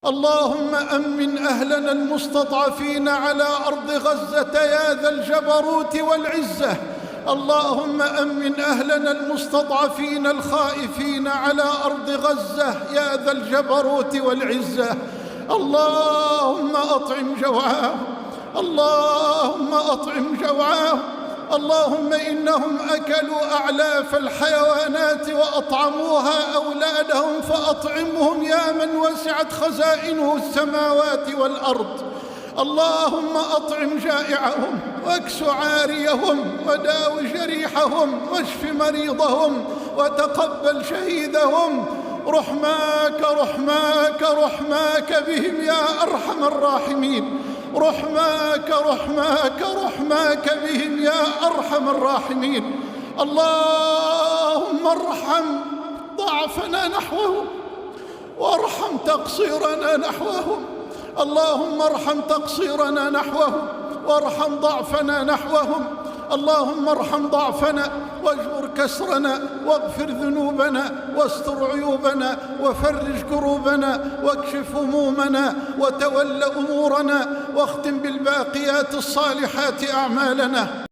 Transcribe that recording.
اللهم أمن أهلنا المستضعفين على أرض غزة يا ذا الجبروت والعزة. اللهم أمن أهلنا المستضعفين الخائفين على أرض غزة يا ذا الجبروت والعزة. اللهم أطعم جوعاهم، اللهم أطعم جوعاهم. اللهم إنهم أكلوا أعلاف الحيوانات وأطعموها أولادهم فأطعمهم يا من وسعت خزائنه السماوات والأرض. اللهم أطعم جائعهم واكس عاريهم وداو جريحهم واشف مريضهم وتقبل شهيدهم. رحماك رحماك رحماك بهم يا أرحم الراحمين. رحماك رحماك رحماك بهم يا أرحم الراحمين. اللهم ارحم ضعفنا نحوهم وارحم تقصيرنا نحوهم. اللهم ارحم تقصيرنا نحوهم وارحم ضعفنا نحوهم. اللهم ارحم ضعفنا واجبر كسرنا واغفر ذنوبنا واستر عيوبنا وفرج كروبنا واكشف همومنا وتول أمورنا واختم بالباقيات الصالحات أعمالنا.